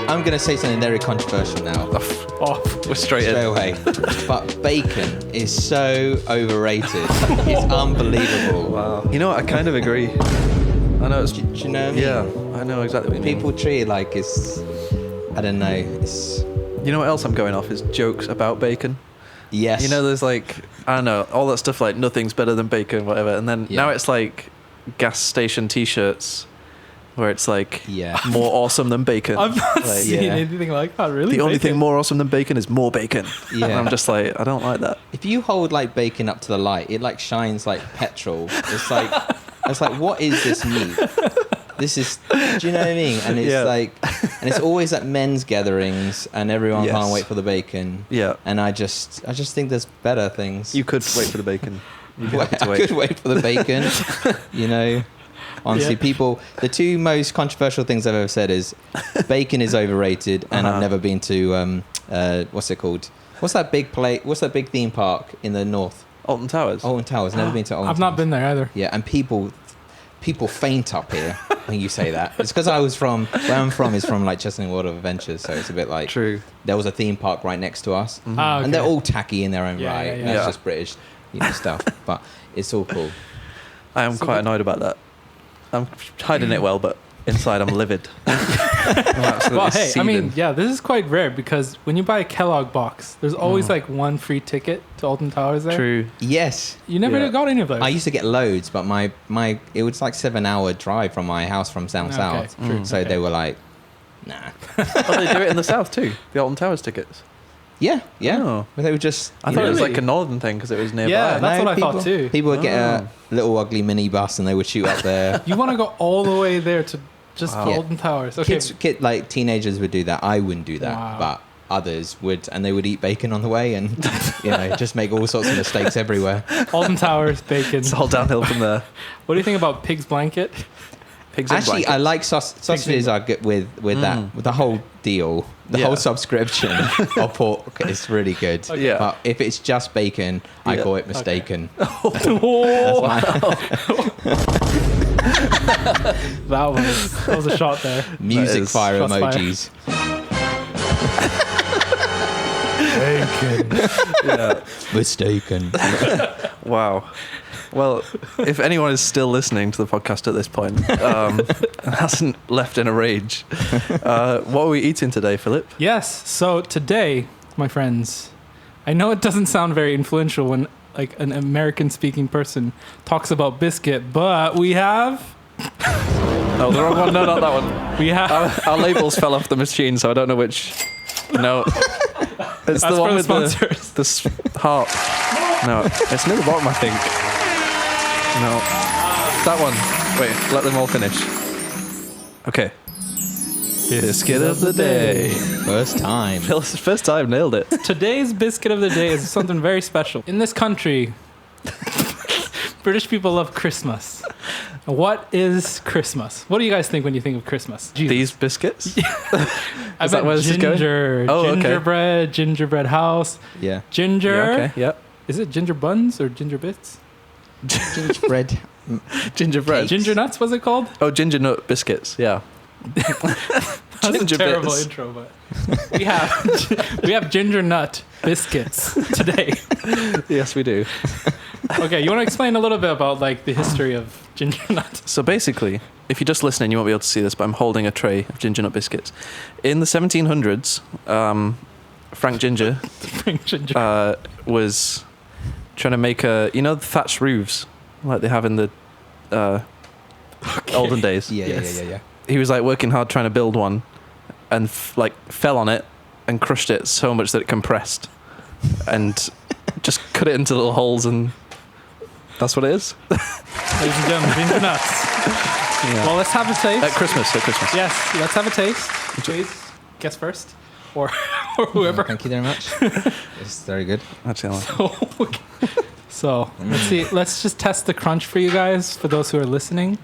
I'm going to say something very controversial now. We're straight in. Away. But bacon is so overrated. It's unbelievable. Wow. You know what? I kind of agree. I know it's... Do you know what I mean? Yeah, I know exactly what you mean. People treat it like it's... I don't know. It's... You know what else I'm going off is jokes about bacon. Yes. You know, there's like, I don't know, all that stuff like nothing's better than bacon, whatever. And then now it's like gas station T-shirts where it's like more awesome than bacon. I've not like, seen anything like that, really. The only thing more awesome than bacon is more bacon. Yeah. And I'm just like, I don't like that. If you hold like bacon up to the light, it like shines like petrol. It's like, what is this meat? This is, do you know what I mean? And it's like, and it's always at men's gatherings, and everyone can't wait for the bacon. Yeah. And I just think there's better things. You could wait for the bacon. I could wait for the bacon. You know, honestly, people. The two most controversial things I've ever said is bacon is overrated, and I've never been to what's it called? What's that big big theme park in the north? Alton Towers. Alton Towers. Never been to Alton. I've not been there either. Yeah, and people faint up here when you say that. It's because where I'm from is from like Chesaning World of Adventures, so it's a bit like true. There was a theme park right next to us, Okay. and they're all tacky in their own right. Yeah. That's just British, stuff, but it's all cool. I am quite annoyed about that. I'm hiding it well, but inside I'm livid. Well, hey, seething. I mean, this is quite rare because when you buy a Kellogg box, there's always like one free ticket to Alton Towers there. True. Yes, You never got any of those. I used to get loads, but my it was like 7-hour drive from my house from down south. true. So they were like, nah. Oh, they do it in the south too. The Alton Towers tickets. Yeah. Oh. But they were just. I thought it was Really? like a northern thing because it was nearby. Yeah, that's what I people, thought too. People would get a little ugly minibus and they would shoot up there. You want to go all the way there to just Wow. for Yeah. Alton Towers? Okay. Like teenagers would do that. I wouldn't do that, Wow. but others would, and they would eat bacon on the way, and just make all sorts of mistakes everywhere. Alton Towers, bacon. It's all downhill from there. What do you think about pig's blanket? Pigs and Actually, blankets. I like sausages are good with that, with the whole deal, the whole subscription of pork is really good. Okay. Yeah. But if it's just bacon, I call it mistaken. Oh, that was a shot there. Music is fire shots fired. emojis. Yeah. Mistaken. Wow. Well, if anyone is still listening to the podcast at this point, and hasn't left in a rage, what are we eating today, Philip? Yes. So today, my friends, I know it doesn't sound very influential when like an American-speaking person talks about biscuit, but we have. Oh, the wrong one. No, not that one. We have. Our labels fell off the machine, so I don't know which. No. It's That's the one for with the sponsors. the heart. No, it's near the bottom, I think. No. That one. Wait, let them all finish. Okay. Biscuit of the day. First time. Phil's first time, nailed it. Today's biscuit of the day is something very special. In this country, British people love Christmas. What is Christmas? What do you guys think when you think of Christmas? Jesus. These biscuits? I Is that bet where this is going? Oh, okay. Gingerbread, gingerbread house, Yeah. ginger. Yeah, okay, yeah. Is it ginger buns or ginger bits? Gingerbread. Gingerbread. Ginger nuts, what's it called? Oh, ginger nut biscuits, yeah. That's Ginger a terrible bits. intro, but we have ginger nut biscuits today. Yes, we do. Okay, you want to explain a little bit about like the history of ginger nut? So basically, if you're just listening, you won't be able to see this, but I'm holding a tray of ginger nut biscuits. In the 1700s, Frank Ginger Ginger. was trying to make the thatched roofs like they have in the olden days. Yeah. He was like working hard trying to build one, and fell on it and crushed it so much that it compressed, and just cut it into little holes, and that's what it is. Ladies and gentlemen, ginger nuts. Yeah. Well, let's have a taste. At Christmas. Yes, let's have a taste. Please, guess first, or whoever. Thank you very much. It's very good. Actually, So let's see. Let's just test the crunch for you guys. For those who are listening,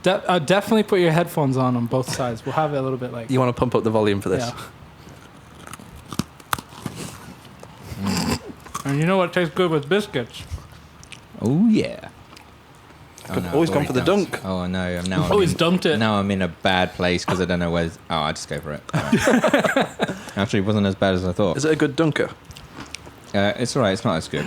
definitely put your headphones on both sides. We'll have it a little bit like. you want to pump up the volume for this? Yeah. And you know what tastes good with biscuits? Oh yeah. Oh, no, Always I've gone for the already dunk. Oh no, I'm now. Oh, he's dunked it. Now I'm in a bad place because I don't know where. Oh, I just go for it. Actually, it wasn't as bad as I thought. Is it a good dunker? It's alright. It's not as good.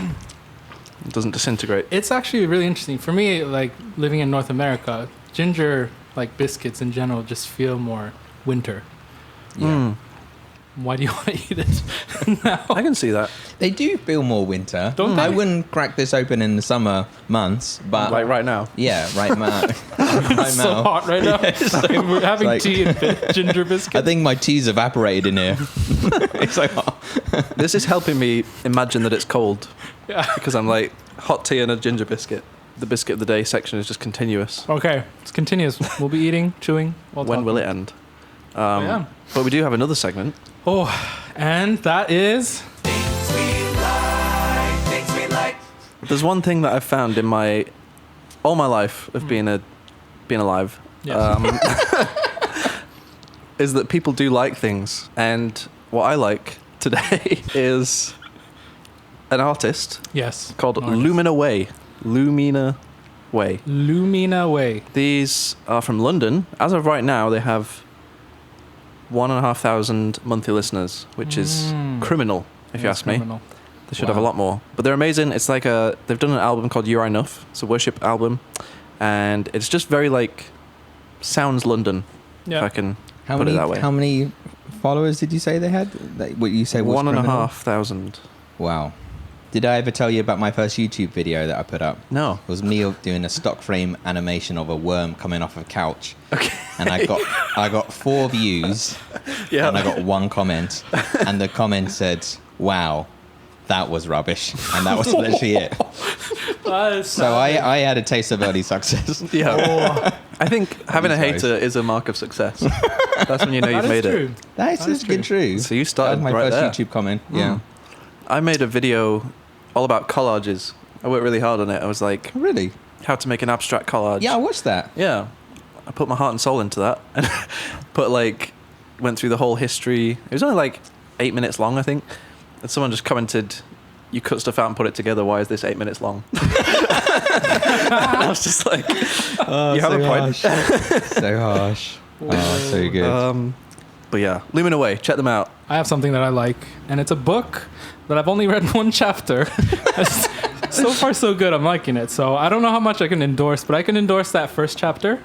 It doesn't disintegrate. It's actually really interesting for me. Like living in North America, ginger like biscuits in general just feel more winter. Yeah. Why do you want to eat it now? I can see that. They do feel more winter. Don't they? I wouldn't crack this open in the summer months, but Like right now. yeah, right now. It's so hot right now. We're having like- tea and ginger biscuits. I think my tea's evaporated in here. It's so hot. This is helping me imagine that it's cold. Yeah. Because I'm like, hot tea and a ginger biscuit. The biscuit of the day section is just continuous. Okay, it's continuous. We'll be eating, chewing. When will it end? Yeah. But we do have another segment. Oh, and that is There's one thing that I've found in all my life of being alive, Yes. is that people do like things, and what I like today is an artist yes called An artist. Lumina Way. Lumina Way. Lumina Way. These are from London. As of right now, they have 1,500 monthly listeners, which is criminal, if you Yeah, ask me. criminal. They should Wow. have a lot more. But they're amazing. It's like they've done an album called You Are Enough. It's a worship album. And it's just very sounds London, if I Yeah. can How put many? it that way. How many followers did you say they had? What you say was 1,500. Wow. Did I ever tell you about my first YouTube video that I put up? No. It was me doing a stock frame animation of a worm coming off a couch. Okay. And I got 4 views Yeah. and I got 1 comment. And the comment said, "Wow, that was rubbish." And that was literally it. So I had a taste of early success. Yeah. I think having a These guys. hater is a mark of success. That's when you know That you've is made it. true. That is That is just good true. So you That started was my right first there. YouTube comment. Yeah. I made a video all about collages. I worked really hard on it. I was like, Really? how to make an abstract collage. Yeah, I watched that. Yeah. I put my heart and soul into that. And went through the whole history. It was only 8 minutes long, I think. And someone just commented, "You cut stuff out and put it together. Why is this 8 minutes long?" And I was just like, you have a point. So harsh. Oh, so good. But yeah, Lumina Way, check them out. I have something that I like, and it's a book that I've only read 1 chapter. So far, so good. I'm liking it. So I don't know how much I can endorse, but I can endorse that first chapter.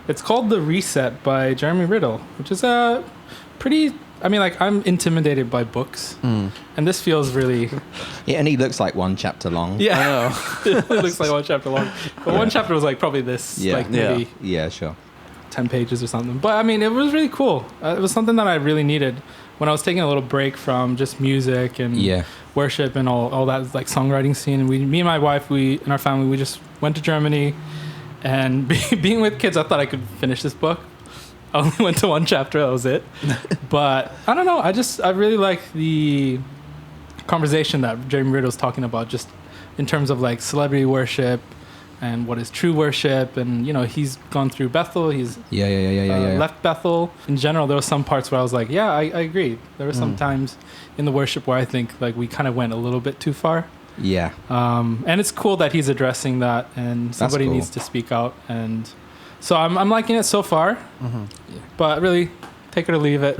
It's called The Reset by Jeremy Riddle, which is a pretty... I mean, I'm intimidated by books, and this feels really... Yeah, and he looks like 1 chapter long. Yeah, I know. it looks like 1 chapter long. But 1 chapter was probably this, Yeah. maybe Yeah, sure. 10 pages or something. But I mean, it was really cool. It was something that I really needed when I was taking a little break from just music and Yeah. worship and all that songwriting scene. And me and my wife, and our family, we just went to Germany, and being with kids, I thought I could finish this book. I only went to 1 chapter. That was it. But I don't know. I really like the conversation that Jeremy Riddle's talking about, just in terms of celebrity worship and what is true worship. And he's gone through Bethel. He's Yeah. left Bethel. In general, there were some parts where I was like, yeah, I agree. There were some times in the worship where I think we kind of went a little bit too far. Yeah. And it's cool that he's addressing that, and somebody cool. needs to speak out. And so I'm liking it so far. But really, take it or leave it.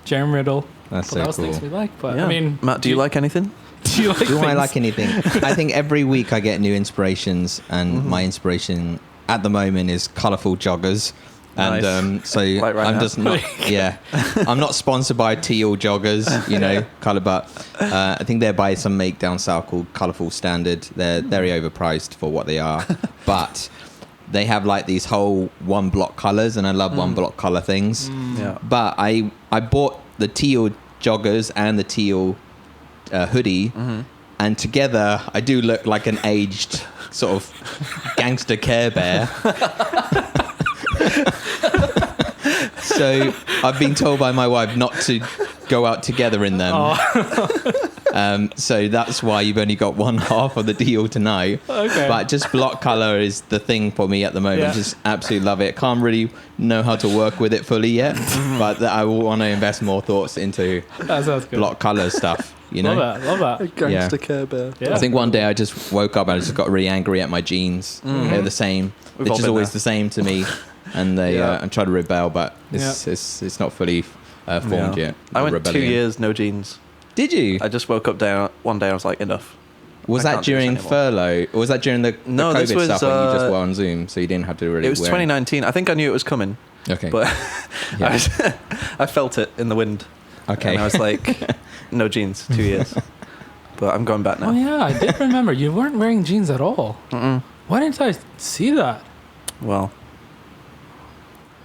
Jeremy Riddle. That's What so else cool. things we like? But Yeah. I mean, Matt, do you like anything? Do you like Do I things? like anything? I think every week I get new inspirations, and my inspiration at the moment is colourful joggers. And Nice. so Like right I'm now. just not, yeah. I'm not sponsored by teal joggers, colour, but I think they're by some make down south called Colourful Standard. They're very overpriced for what they are, but they have these whole 1 block colours, and I love 1 block colour things. Yeah. But I bought the teal joggers and the teal hoodie, and together I do look like an aged sort of gangster Care Bear. So I've been told by my wife not to go out together in them. So that's why you've only got one half of the deal tonight. Okay. But just block color is the thing for me at the moment. Yeah. Just absolutely love it. Can't really know how to work with it fully yet, but I will want to invest more thoughts into That sounds good. block color stuff. You know. Love that. Gangster Care Bear. Yeah. I think one day I just woke up and I just got really angry at my jeans. They're the same. We've They're all just been always there. the same to me, and they Yeah. I'm trying to rebel, but it's not fully formed yet. I the went rebellion. 2 years no jeans. Did you? I just woke up one day. I was like, enough. Was I that can't do this during anymore. furlough, or was that during the No, COVID this was, stuff when you just were on Zoom, so you didn't have to really? It was wear 2019. I think I knew it was coming, Okay. but Yeah. I felt it in the wind. Okay. And I was like, no jeans, 2 years. But I'm going back now. Oh yeah, I did remember you weren't wearing jeans at all. Mm-mm. Why didn't I see that? Well,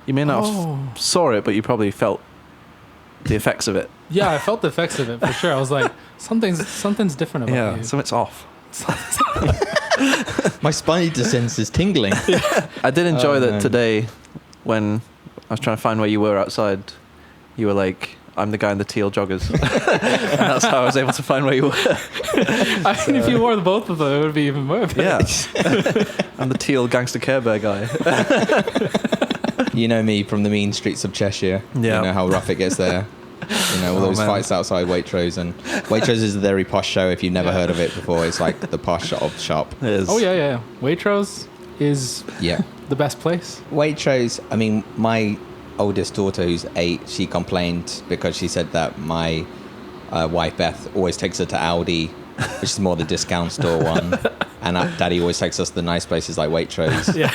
you may not have saw it, but you probably felt the effects of it. Yeah, I felt the effects of it for sure. I was like, something's different about Yeah, you. something's off. My spidey sense is tingling. I did enjoy Oh, that man. today when I was trying to find where you were outside. You were like, I'm the guy in the teal joggers. And that's how I was able to find where you were. I mean, if you wore the both of them, it would be even more. Yeah. I'm the teal Gangster Care Bear guy. You know me from the mean streets of Cheshire. Yeah. You know how rough it gets there. You know, all Oh, those man. fights outside Waitrose. And Waitrose is a very posh show if you've never heard of it before. It's like the posh of shop. It is. Oh yeah. Waitrose is Yeah. the best place. Waitrose, I mean, my oldest daughter, who's 8, she complained because she said that my wife, Beth, always takes her to Aldi, which is more the discount store one. And Daddy always takes us to the nice places like Waitrose. Yeah.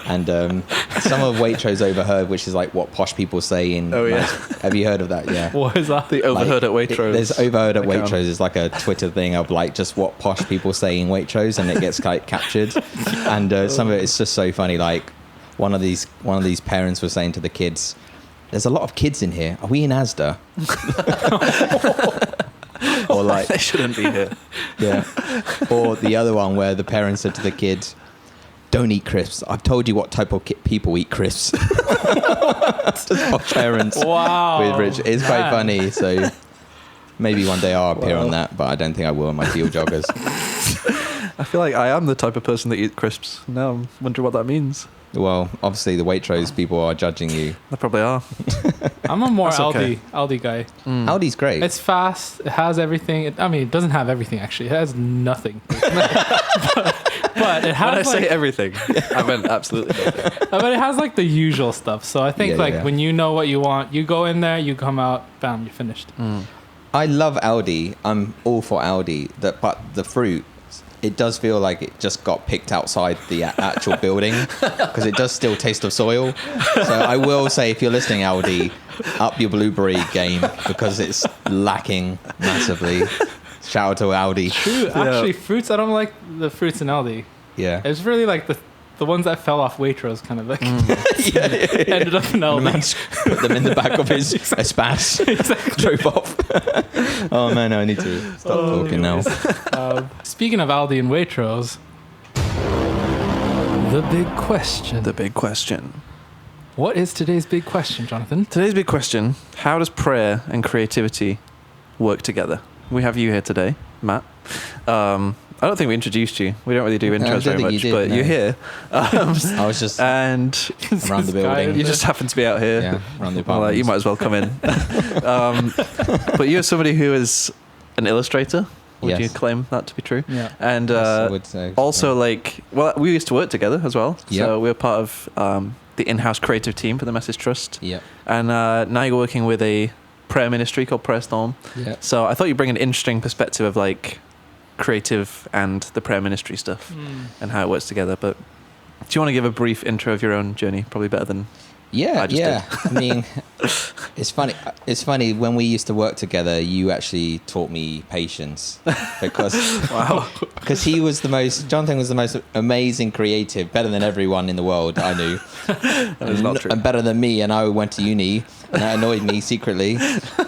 And some of Waitrose overheard, which is like what posh people say in... Oh, yeah. Have you heard of that? Yeah. What is that? The overheard at Like, Waitrose. There's overheard at account. Waitrose is like a Twitter thing of like just what posh people say in Waitrose, and it gets like captured. And some of it is just so funny. Like one of these parents was saying to the kids, "There's a lot of kids in here. Are we in Asda?" Or like, They shouldn't be here. yeah. Or the other one where the parents said to the kid, "Don't eat crisps. I've told you what type of people eat crisps." Just posh parents. Wow. With Rich. It's quite Man. funny. So maybe one day I'll appear Wow. on that, but I don't think I will on my teal joggers. I feel like I am the type of person that eats crisps. Now I'm wondering what that means. Well, obviously the Waitrose people are judging you. They probably are. I'm a more That's okay. Aldi guy. Aldi's great. It's fast. It has everything. It doesn't have everything actually. It has nothing. but it When I has say like, everything, I meant absolutely nothing. but it has like the usual stuff. So I think Yeah. when you know what you want, you go in there, you come out, bam, you're finished. I love Aldi. I'm all for Aldi. But the fruit, it does feel like it just got picked outside the actual building because it does still taste of soil. So I will say, if you're listening, Aldi, up your blueberry game because it's lacking massively. Shout out to Aldi. True. Actually, fruits. I don't like the fruits in Aldi. Yeah. It's really like the ones that fell off Waitrose kind of like ended up in The Aldi. man put them in the back of his Espace. Drove off. Oh man, I need to stop talking now. Speaking of Aldi and Waitrose, the big question. The big question. What is today's big question, Jonathan? Today's big question: how does prayer and creativity work together? We have you here today, Matt. I don't think we introduced you. We don't really do I don't intros very think much, you did, but no. you're here. I was just And around the building. you just happen to be out here. Yeah, around the Well, apartment. you might as well come in. But you're somebody who is an illustrator. Would Yes. you claim that to be true? Yeah. And Yes, I would say. also, we used to work together as well. Yeah. So we were part of the in-house creative team for the Message Trust. Yeah. And now you're working with a prayer ministry called Prayer Storm. Yeah. So I thought you'd bring an interesting perspective of creative and the prayer ministry stuff and how it works together. But do you want to give a brief intro of your own journey? Probably better than Yeah, I just yeah. I mean, it's funny. It's funny when we used to work together. You actually taught me patience because he was Jonathan was the most amazing creative, better than everyone in the world I knew. That is not true. And better than me. And I went to uni, and that annoyed me secretly.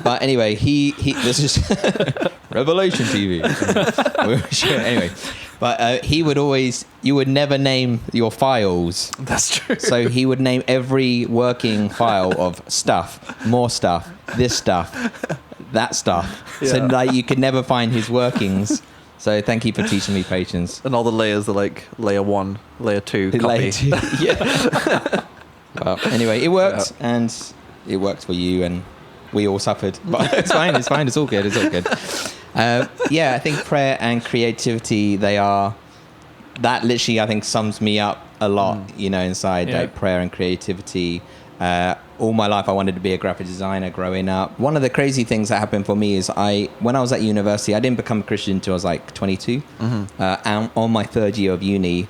But anyway, he this is Revelation TV. Anyway, but you would never name your files. That's true. So he would name every working file of stuff, more stuff, this stuff, that stuff. So Yeah. like you could never find his workings. So thank you for teaching me patience. And all the layers are like layer 1, layer 2 copy. Layer 2, yeah. Well, anyway, it worked, and it worked for you, and we all suffered. But it's fine. It's fine. It's all good. It's all good. I think prayer and creativity, that literally, I think, sums me up a lot, inside like prayer and creativity. All my life, I wanted to be a graphic designer growing up. One of the crazy things that happened for me is when I was at university, I didn't become a Christian until I was like 22, on my third year of uni.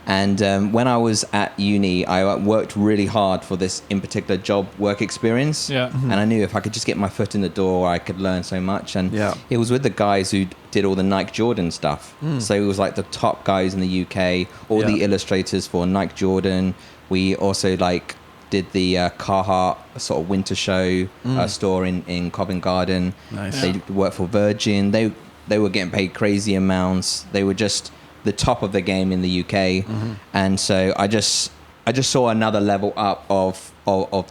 And when I was at uni, I worked really hard for this in particular job work experience. Yeah. And I knew if I could just get my foot in the door, I could learn so much. And it was with the guys who did all the Nike Jordan stuff. So it was like the top guys in the UK, all the illustrators for Nike Jordan. We also did the Carhartt sort of winter show store in Covent Garden. Nice. They worked for Virgin. They were getting paid crazy amounts. They were just the top of the game in the UK, and so I just saw another level up of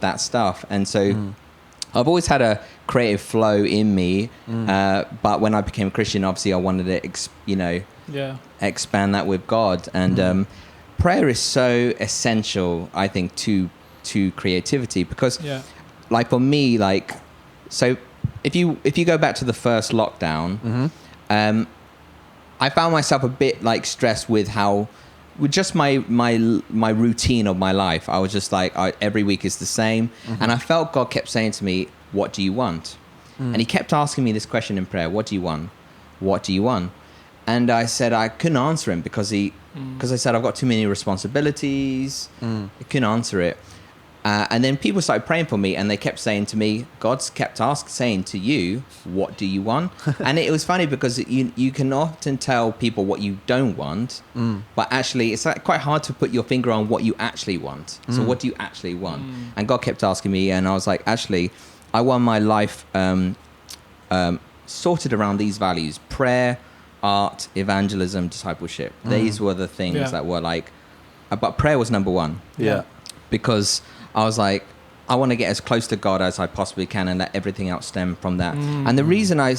that stuff. And so I've always had a creative flow in me, but when I became a Christian, obviously I wanted to expand that with God. And prayer is so essential, I think, to creativity, because like for me, so if you go back to the first lockdown, I found myself a bit stressed with just my routine of my life. I was just every week is the same. And I felt God kept saying to me, what do you want? And he kept asking me this question in prayer, what do you want? What do you want? And I said I couldn't answer him because I said I've got too many responsibilities. I couldn't answer it. And then people started praying for me, and they kept saying to me, God's kept saying to you, what do you want? And it was funny because you can often tell people what you don't want, but actually it's quite hard to put your finger on what you actually want. So what do you actually want? And God kept asking me, and I was like, actually, I want my life sorted around these values: prayer, art, evangelism, discipleship. These were the things that were but prayer was number one. Yeah. Because I was like, I want to get as close to God as I possibly can and let everything else stem from that. And the reason I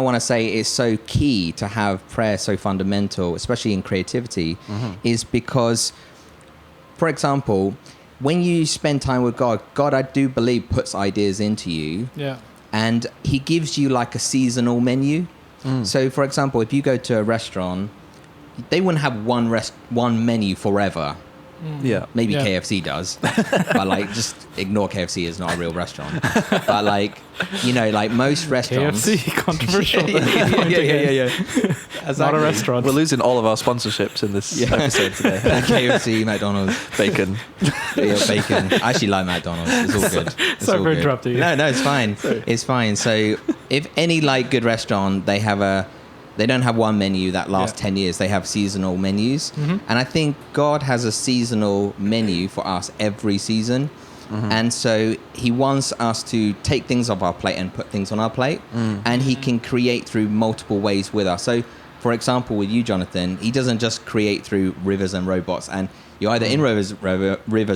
want to say it's so key to have prayer so fundamental, especially in creativity, is because, for example, when you spend time with God, I do believe puts ideas into you. Yeah. And he gives you a seasonal menu. So, for example, if you go to a restaurant, they wouldn't have one menu forever. Yeah. Maybe KFC does, but just ignore KFC is not a real restaurant. But most restaurants, KFC, controversial. yeah. It's not a restaurant. We're losing all of our sponsorships in this episode today. KFC, McDonald's, Bacon. bacon. I actually like McDonald's. It's all good. Sorry for interrupting you. No, it's fine. It's fine. So if any good restaurant, they don't have one menu that lasts 10 years. They have seasonal menus. And I think God has a seasonal menu for us every season. And so he wants us to take things off our plate and put things on our plate. And he can create through multiple ways with us. So, for example, with you, Jonathan, he doesn't just create through rivers and robots. And you're either in rivers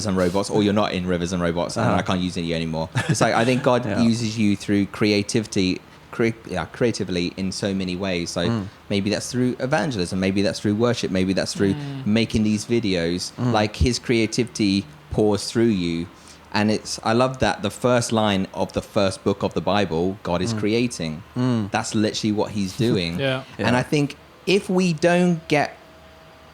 and robots, or you're not in rivers and robots. And I can't use it anymore. It's I think God uses you through creatively in so many ways. So maybe that's through evangelism, maybe that's through worship, maybe that's through making these videos. His creativity pours through you. And I love that the first line of the first book of the Bible, God is creating. That's literally what he's doing. And I think if we don't get,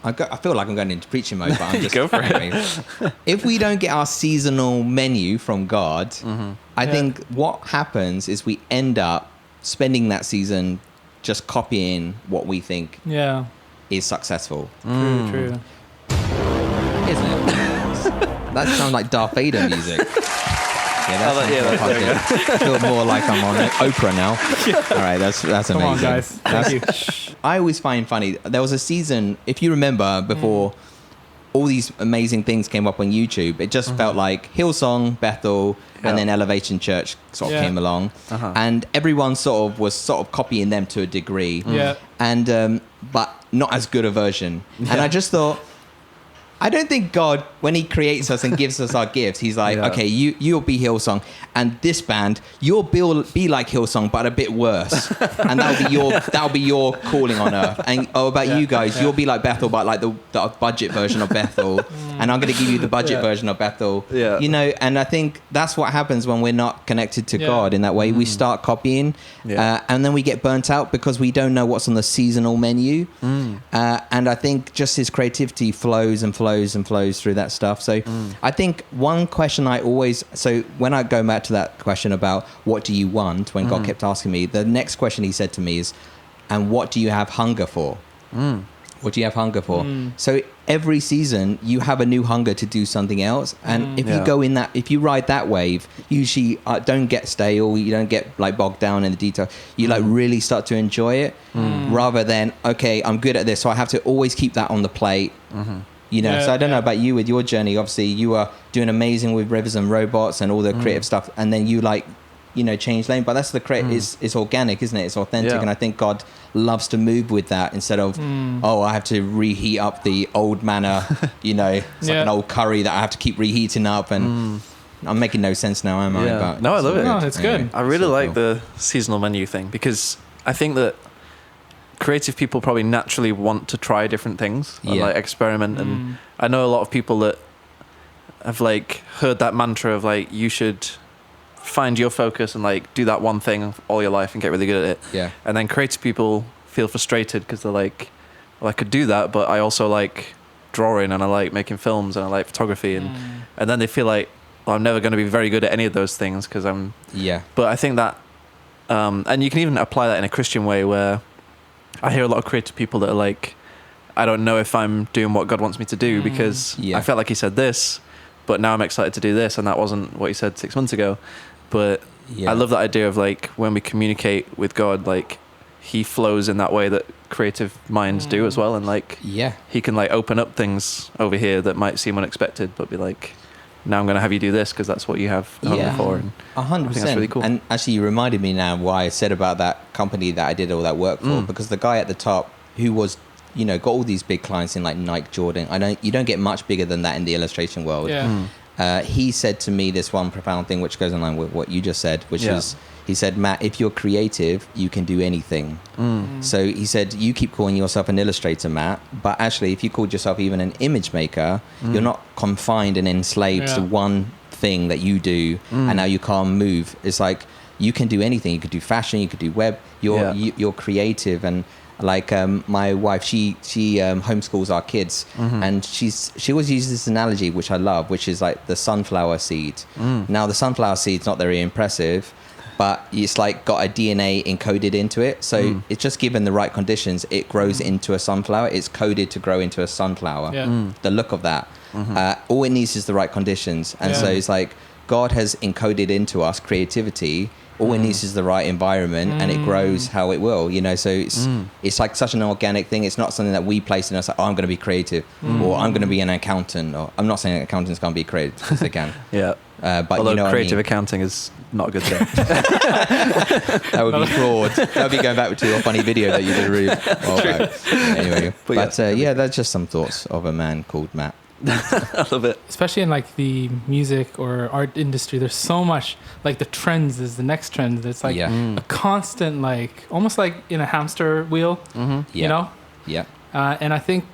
I feel like I'm going into preaching mode, but I'm just go for it. If we don't get our seasonal menu from God, I think what happens is we end up spending that season just copying what we think is successful. True. Isn't it? That sounds like Darth Vader music. I feel more like I'm on Oprah now. All right, that's amazing. Come on, guys. Thank you. I always find funny, there was a season, if you remember, before all these amazing things came up on YouTube, it just felt like Hillsong, Bethel, and then Elevation Church sort of came along. And everyone was copying them to a degree. And but not as good a version. And I just thought, I don't think God, when he creates us and gives us our gifts, he's like, okay, you'll be Hillsong, and this band, you'll be like Hillsong, but a bit worse, and that'll be your calling on earth. And about you guys, you'll be like Bethel, but like the budget version of Bethel, and I'm going to give you the budget version of Bethel. Yeah. You know, and I think that's what happens when we're not connected to God in that way. We start copying, and then we get burnt out because we don't know what's on the seasonal menu. And I think just his creativity flows and flows and flows through that stuff. So I think one question so when I go back to that question about what do you want, when God kept asking me, the next question he said to me is, and what do you have hunger for? What do you have hunger for? So every season you have a new hunger to do something else, and if you go in that, if you ride that wave, usually don't get stale, you don't get like bogged down in the detail, you like really start to enjoy it, rather than, okay, I'm good at this, so I have to always keep that on the plate. You know, so I don't know about you with your journey. Obviously, you are doing amazing with Rivers and Robots and all the creative stuff, and then you like, you know, change lane. But that's the it's organic, isn't it? It's authentic, and I think God loves to move with that instead of I have to reheat up the old manna. You know, it's like an old curry that I have to keep reheating up, and I'm making no sense now, am I? But no, I love it. No, it's good. I really like the seasonal menu thing, because I think that creative people probably naturally want to try different things, or like experiment. And I know a lot of people that have like heard that mantra of like, you should find your focus and like do that one thing all your life and get really good at it. Yeah. And then creative people feel frustrated because they're like, well, I could do that, but I also like drawing, and I like making films, and I like photography, and then they feel like, well, I'm never going to be very good at any of those things because I'm. Yeah. But I think that, and you can even apply that in a Christian way, where I hear a lot of creative people that are like, I don't know if I'm doing what God wants me to do, because I felt like he said this, but now I'm excited to do this, and that wasn't what he said 6 months ago. But I love that idea of like, when we communicate with God, like he flows in that way that creative minds do as well, and like he can like open up things over here that might seem unexpected, but be like, now I'm going to have you do this because that's what you have done before. And 100%. I think that's really cool. And actually, you reminded me now why I said about that company that I did all that work for, because the guy at the top who was, you know, got all these big clients in like Nike, Jordan. You don't get much bigger than that in the illustration world. He said to me this one profound thing, which goes in line with what you just said, which is, he said, Matt, if you're creative, you can do anything. So he said, you keep calling yourself an illustrator, Matt, but actually if you called yourself even an image maker, you're not confined and enslaved to one thing that you do, and now you can't move. It's like, you can do anything. You could do fashion, you could do web, you're creative. And like my wife, she homeschools our kids, and she always uses this analogy, which I love, which is like the sunflower seed. Now the sunflower seed's not very impressive, but it's like got a DNA encoded into it. So it's just given the right conditions, it grows into a sunflower. It's coded to grow into a sunflower. The look of that. All it needs is the right conditions. And so it's like, God has encoded into us creativity. All it needs is the right environment, and it grows how it will, you know. So it's like such an organic thing. It's not something that we place in us, like, oh, I'm going to be creative, or I'm going to be an accountant. Or I'm not saying accountants can't be creative, because they can. But although you know creative accounting is not a good thing. That would be fraud. That would be going back to a funny video that you did really well back. Anyway, but that's just some thoughts of a man called Matt. I love it. Especially in like the music or art industry, there's so much, like the trends is the next trend. It's like a constant, like almost like in a hamster wheel, you know? And I think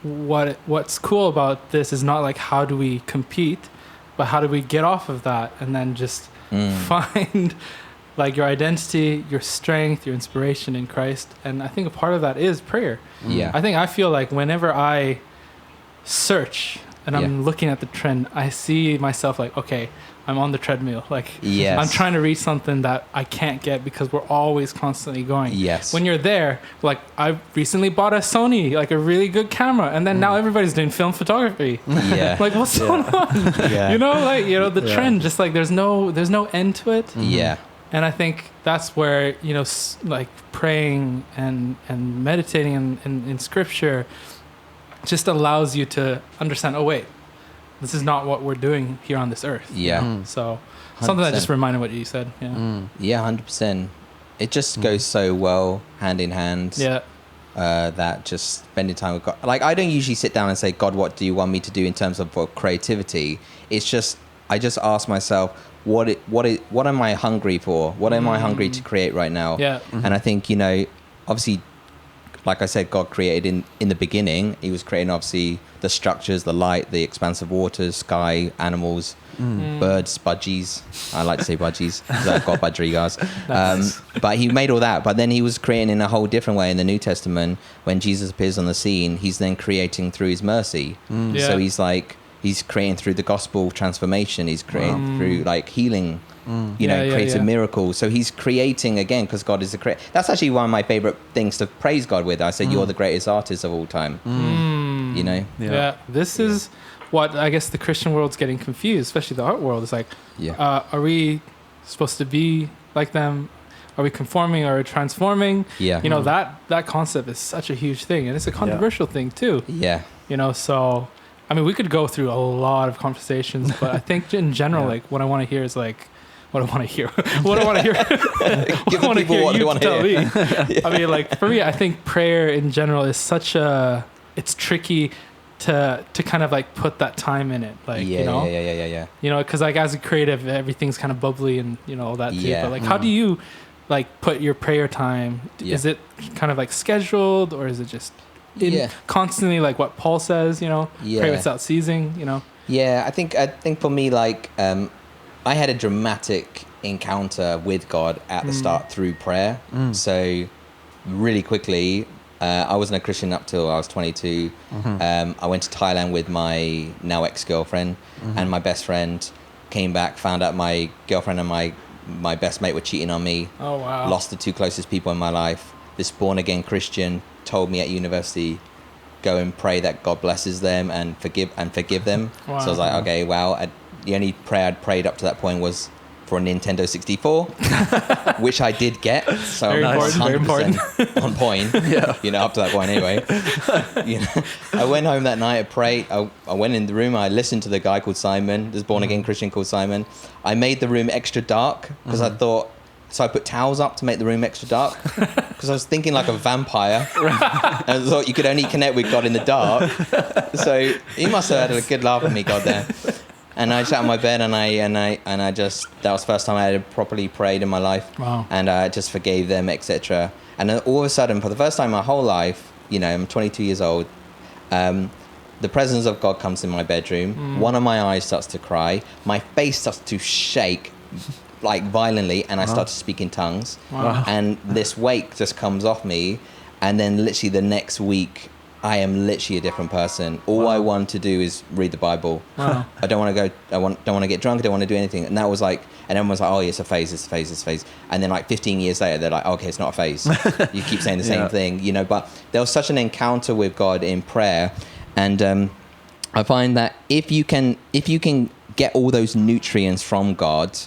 what's cool about this is not like how do we compete, but how do we get off of that and then just find like your identity, your strength, your inspiration in Christ. And I think a part of that is prayer. I feel like whenever I search and I'm looking at the trend, I see myself like, okay, I'm on the treadmill. Like, I'm trying to reach something that I can't get because we're always constantly going. When you're there, like I recently bought a Sony, like a really good camera, and then now everybody's doing film photography. Like, what's going on? You know, like, you know, the trend, just like there's no end to it. And I think that's where, you know, like praying and meditating in scripture just allows you to understand, oh wait, this is not what we're doing here on this earth. So 100%. Something that just reminded what you said. 100%. It just goes so well hand in hand. that just spending time with God. Like, I don't usually sit down and say, God, what do you want me to do in terms of creativity? It's just, I just ask myself, what am I hungry for? What am I hungry to create right now? Yeah. And I think, obviously, like I said, God created in the beginning. He was creating, obviously, the structures, the light, the expanse of waters, sky, animals, birds, budgies. I like to say budgies because I've got budgerigars. But he made all that. But then he was creating in a whole different way in the New Testament. When Jesus appears on the scene, he's then creating through his mercy. Yeah. So he's creating through the gospel transformation. He's creating through like healing. Creative miracles. So he's creating again because God is the creator. That's actually one of my favorite things to praise God with. I said, you're the greatest artist of all time. Yeah. This is what I guess the Christian world's getting confused, especially the art world. It's like, are we supposed to be like them? Are we conforming or transforming? Yeah. That concept is such a huge thing, and it's a controversial thing too. Yeah. So I mean, we could go through a lot of conversations, but I think in general, like what I want to hear is like. What I want to hear. What I want to hear. Give the people what they want to hear. I mean, like for me, I think prayer in general is it's tricky to kind of like put that time in it. Like, Yeah. Because like as a creative, everything's kind of bubbly and all that too. Yeah. But like, how do you like put your prayer time? Yeah. Is it kind of like scheduled or is it just constantly like what Paul says? Pray without ceasing. Yeah, I think for me, like. I had a dramatic encounter with God at the start through prayer. So really quickly, I wasn't a Christian up till I was 22. I went to Thailand with my now ex-girlfriend and my best friend. Came back, found out my girlfriend and my best mate were cheating on me. Oh, wow. Lost the two closest people in my life. This born-again Christian told me at university, go and pray that God blesses them and forgive them. Wow. So I was like, okay, wow. The only prayer I'd prayed up to that point was for a Nintendo 64, which I did get. So very I'm important, 100% on point. Up to that point anyway. I went home that night, I prayed. I went in the room, I listened to the guy called Simon, this born-again Christian called Simon. I made the room extra dark because I thought, so I put towels up to make the room extra dark because I was thinking like a vampire. And I thought you could only connect with God in the dark. So he must have had a good laugh at me, God, there. And I sat on my bed and I just, that was the first time I had properly prayed in my life. Wow. And I just forgave them, etc. And then all of a sudden, for the first time in my whole life, I'm 22 years old, the presence of God comes in my bedroom. One of my eyes starts to cry. My face starts to shake like violently and I start to speak in tongues. Wow. And this weight just comes off me. And then literally the next week, I am literally a different person. All I want to do is read the Bible. Wow. I don't want to go. Don't want to get drunk. I don't want to do anything. And that was like, and everyone was like, "Oh, yeah, it's a phase. It's a phase. It's a phase." And then like 15 years later, they're like, "Okay, it's not a phase. You keep saying the same thing, But there was such an encounter with God in prayer, and I find that if you can get all those nutrients from God,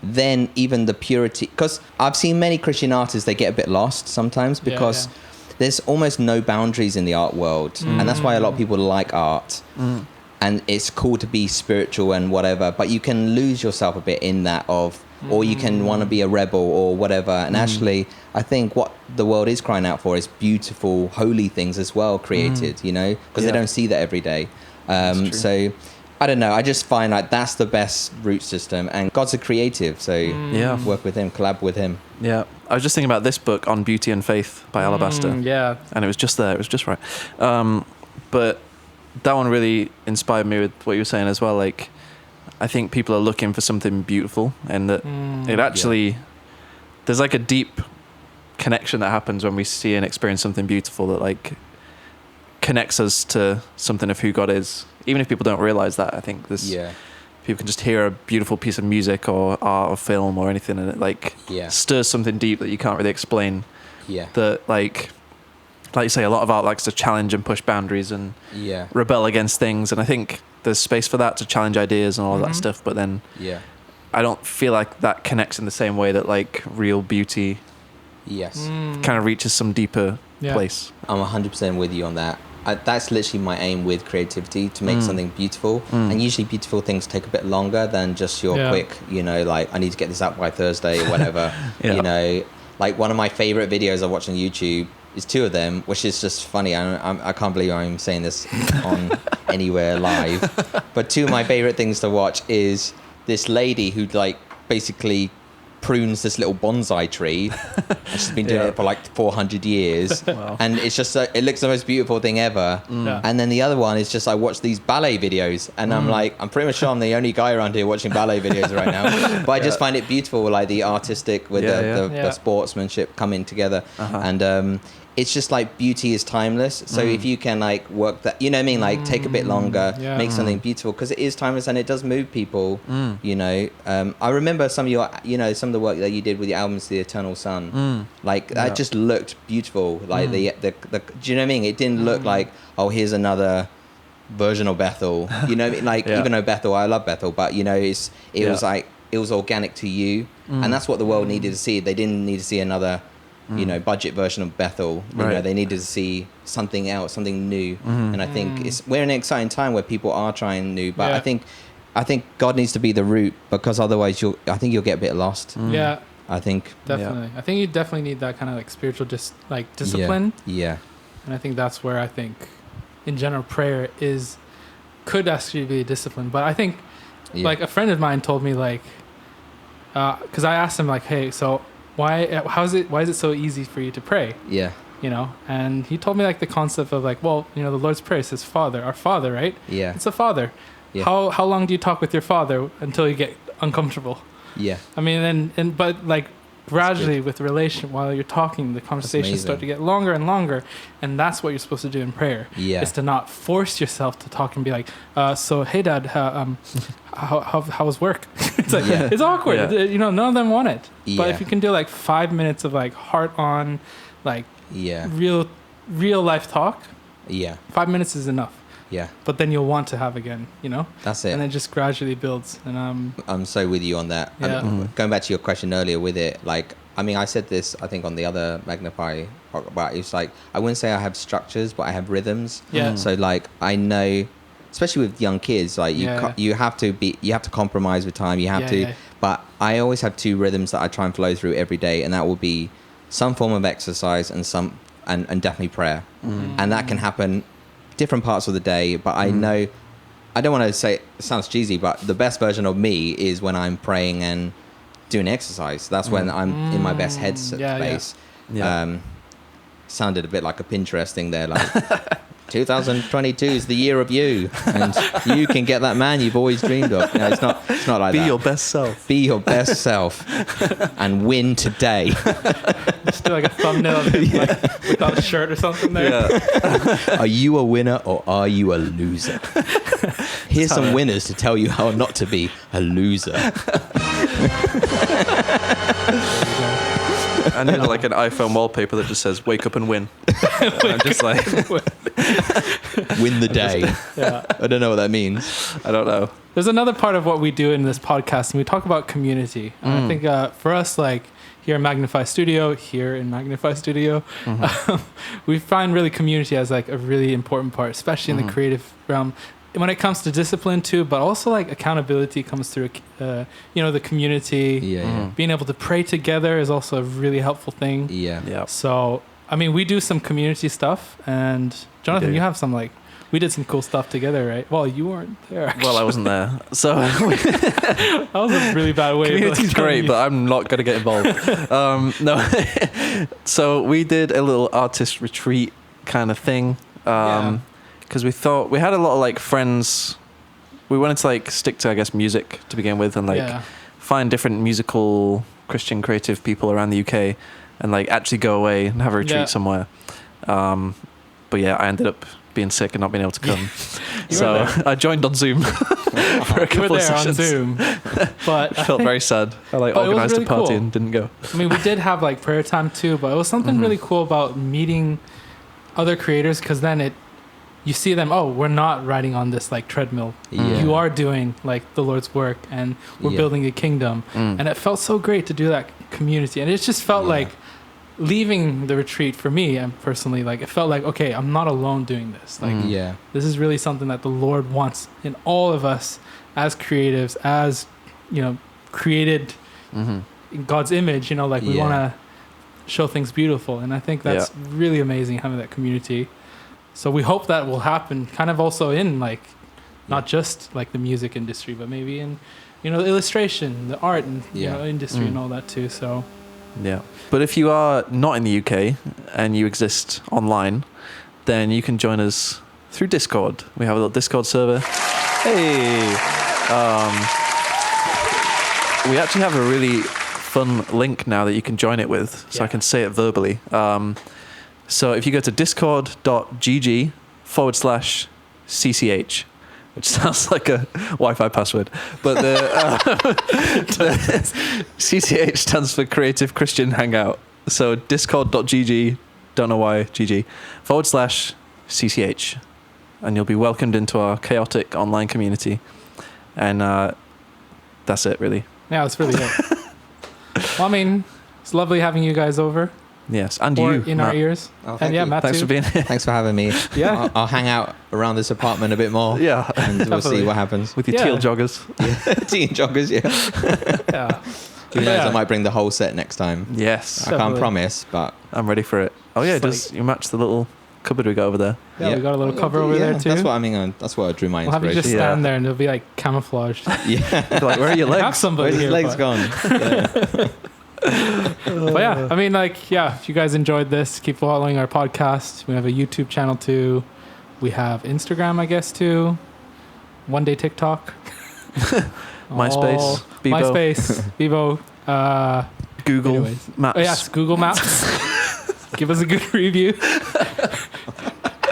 then even the purity. Because I've seen many Christian artists, they get a bit lost sometimes because. Yeah. There's almost no boundaries in the art world. And that's why a lot of people like art. And it's cool to be spiritual and whatever, but you can lose yourself a bit in that or you can want to be a rebel or whatever. And actually, I think what the world is crying out for is beautiful, holy things as well created, because they don't see that every day. So I don't know. I just find like that's the best root system, and God's a creative, so work with him, collab with him. Yeah, I was just thinking about this book on Beauty and Faith by Alabaster. Yeah, and it was just there. It was just right. But that one really inspired me with what you were saying as well. Like, I think people are looking for something beautiful, and that it actually there's like a deep connection that happens when we see and experience something beautiful that like connects us to something of who God is. Even if people don't realize that, I think this people can just hear a beautiful piece of music or art or film or anything, and it like stirs something deep that you can't really explain. Yeah. That like you say, a lot of art likes to challenge and push boundaries and rebel against things, and I think there's space for that to challenge ideas and all that stuff. But then I don't feel like that connects in the same way that like real beauty kind of reaches some deeper place. I'm 100% with you on that. That's literally my aim with creativity, to make something beautiful. And usually beautiful things take a bit longer than just your quick, like I need to get this out by Thursday or whatever. Like one of my favorite videos I watched on YouTube, is two of them, which is just funny. I can't believe I'm saying this on anywhere live. But two of my favorite things to watch is this lady who like basically prunes this little bonsai tree. And she's been doing it for like 400 years. Wow. And it's just, it looks the most beautiful thing ever. Yeah. And then the other one is just, I watch these ballet videos and I'm like, I'm pretty much sure I'm the only guy around here watching ballet videos right now. But I just find it beautiful, like the artistic with the sportsmanship coming together. And it's just like beauty is timeless. So if you can like work that, you know what I mean? Like take a bit longer, make something beautiful, because it is timeless and it does move people, you know. I remember some of your, you know, some of the work that you did with the albums, The Eternal Sun, like that just looked beautiful. Like the do you know what I mean? It didn't look like, oh, here's another version of Bethel, you know, like even though Bethel, I love Bethel, but you know, it was like, it was organic to you. And that's what the world needed to see. They didn't need to see another, you know, budget version of Bethel. You know, they needed to see something else, something new. And I think we're in an exciting time where people are trying new, but I think God needs to be the root, because otherwise I think you'll get a bit lost. Yeah. I think definitely. I think you definitely need that kind of like spiritual discipline. Yeah. And I think that's where I think in general prayer could actually be a discipline. But I think like a friend of mine told me like, because I asked him like, hey, so why is it so easy for you to pray? Yeah. You know, and he told me like the concept of like, well, you know, the Lord's Prayer says Father, our Father, right? Yeah. It's a Father. Yeah. How long do you talk with your Father until you get uncomfortable? Yeah. I mean, but like gradually with relation, while you're talking, the conversations start to get longer and longer, and that's what you're supposed to do in prayer. Yeah. Is to not force yourself to talk and be like, so hey Dad, how was work? It's like it's awkward. You know, none of them want it. But if you can do like 5 minutes of like heart on, like real life talk. 5 minutes is enough. Yeah. But then you'll want to have again, you know? That's it. And it just gradually builds. And I'm so with you on that. Yeah. Going back to your question earlier with it, like, I mean, I said this, I think, on the other Magnify, but it's like, I wouldn't say I have structures, but I have rhythms. Yeah. So, like, I know, especially with young kids, like, you have to compromise with time. You have to. Yeah. But I always have two rhythms that I try and flow through every day, and that will be some form of exercise and definitely prayer. And that can happen different parts of the day, but I know, I don't want to say, it sounds cheesy, but the best version of me is when I'm praying and doing exercise. That's when I'm in my best headspace. Sounded a bit like a Pinterest thing there, like 2022 is the year of you, and you can get that man you've always dreamed of. No, it's not like that. Be your best self. Be your best self and win today. Just do like a thumbnail of him, like, without a shirt or something there. Yeah. Are you a winner or are you a loser? Here's some winners to tell you how not to be a loser. I need like an iPhone wallpaper that just says "Wake up and win." I'm just like, win the day. I don't know what that means. I don't know. There's another part of what we do in this podcast, and we talk about community. I think for us, like here in Magnify Studio, we find really community as like a really important part, especially in the creative realm. When it comes to discipline too, but also like accountability comes through, you know, the community. Being able to pray together is also a really helpful thing. So, I mean, we do some community stuff, and Jonathan, you have some like, we did some cool stuff together, right? Well, you weren't there. Actually. Well, I wasn't there, so that was a really bad way. Community's great, but I'm not going to get involved. No, so we did a little artist retreat kind of thing. Because we thought we had a lot of like friends. We wanted to like stick to, I guess, music to begin with, and like find different musical Christian creative people around the UK, and like actually go away and have a retreat somewhere. But yeah, I ended up being sick and not being able to come. So I joined on Zoom for a couple of sessions. On Zoom, but I felt very sad. I like organized really a party and didn't go. I mean, we did have like prayer time too, but it was something really cool about meeting other creators, because then you see them, we're not riding on this like treadmill. You are doing like the Lord's work, and we're building a kingdom. And it felt so great to do that community. And it just felt like leaving the retreat for me, and personally, like it felt like, okay, I'm not alone doing this. Like this is really something that the Lord wants in all of us as creatives, as, you know, created in God's image, you know, like we want to show things beautiful. And I think that's really amazing having that community. So we hope that will happen kind of also in like, not just like the music industry, but maybe in, the illustration, the art and industry and all that too. So yeah. But if you are not in the UK and you exist online, then you can join us through Discord. We have a little Discord server. Hey! We actually have a really fun link now that you can join it with, so I can say it verbally. So if you go to discord.gg/CCH, which sounds like a Wi-Fi password, but the CCH stands for Creative Christian Hangout. So discord.gg, don't know why, GG, /CCH, and you'll be welcomed into our chaotic online community. And that's it, really. Yeah, it's really good. Well, I mean, it's lovely having you guys over. Yes, and or you in Matt. our ears. Oh, and yeah, you. Matt Thanks too. for being here. Thanks for having me. Yeah. I'll hang out around this apartment a bit more. Yeah. And we'll see Definitely. what happens. With your teal joggers. Teen joggers, yeah. Yeah. Who knows, I might bring the whole set next time. Yes. I can't Definitely. promise, but... I'm ready for it. Oh yeah, It's you match the little cupboard we got over there. Yeah, we got a little cover over there too. That's what I mean. That's what I drew my We'll have you inspiration. just stand there and it'll be like camouflaged. Yeah. Like, where are your Have legs? somebody Where's his here. legs but- gone? Yeah. But yeah, I mean, like, if you guys enjoyed this, keep following our podcast. We have a YouTube channel too. We have Instagram, I guess, too. One day TikTok. MySpace, Bebo. MySpace, Bebo. Google Anyways. Maps. Oh, yes, Google Maps. Give us a good review.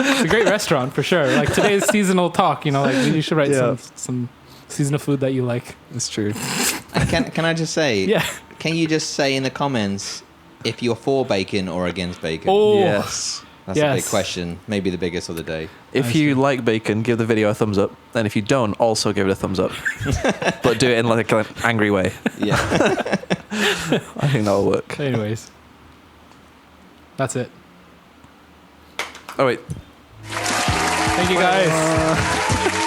It's a great restaurant for sure. Like today's seasonal talk, like you should write some seasonal food that you like. It's true. And can I just say? Yeah. Can you just say in the comments if you're for bacon or against bacon? Oh. Yes. That's a big question. Maybe the biggest of the day. If you like bacon, give the video a thumbs up. And if you don't, also give it a thumbs up. But do it in like an angry way. Yeah. I think that'll work. Anyways, that's it. Oh wait. Thank you guys.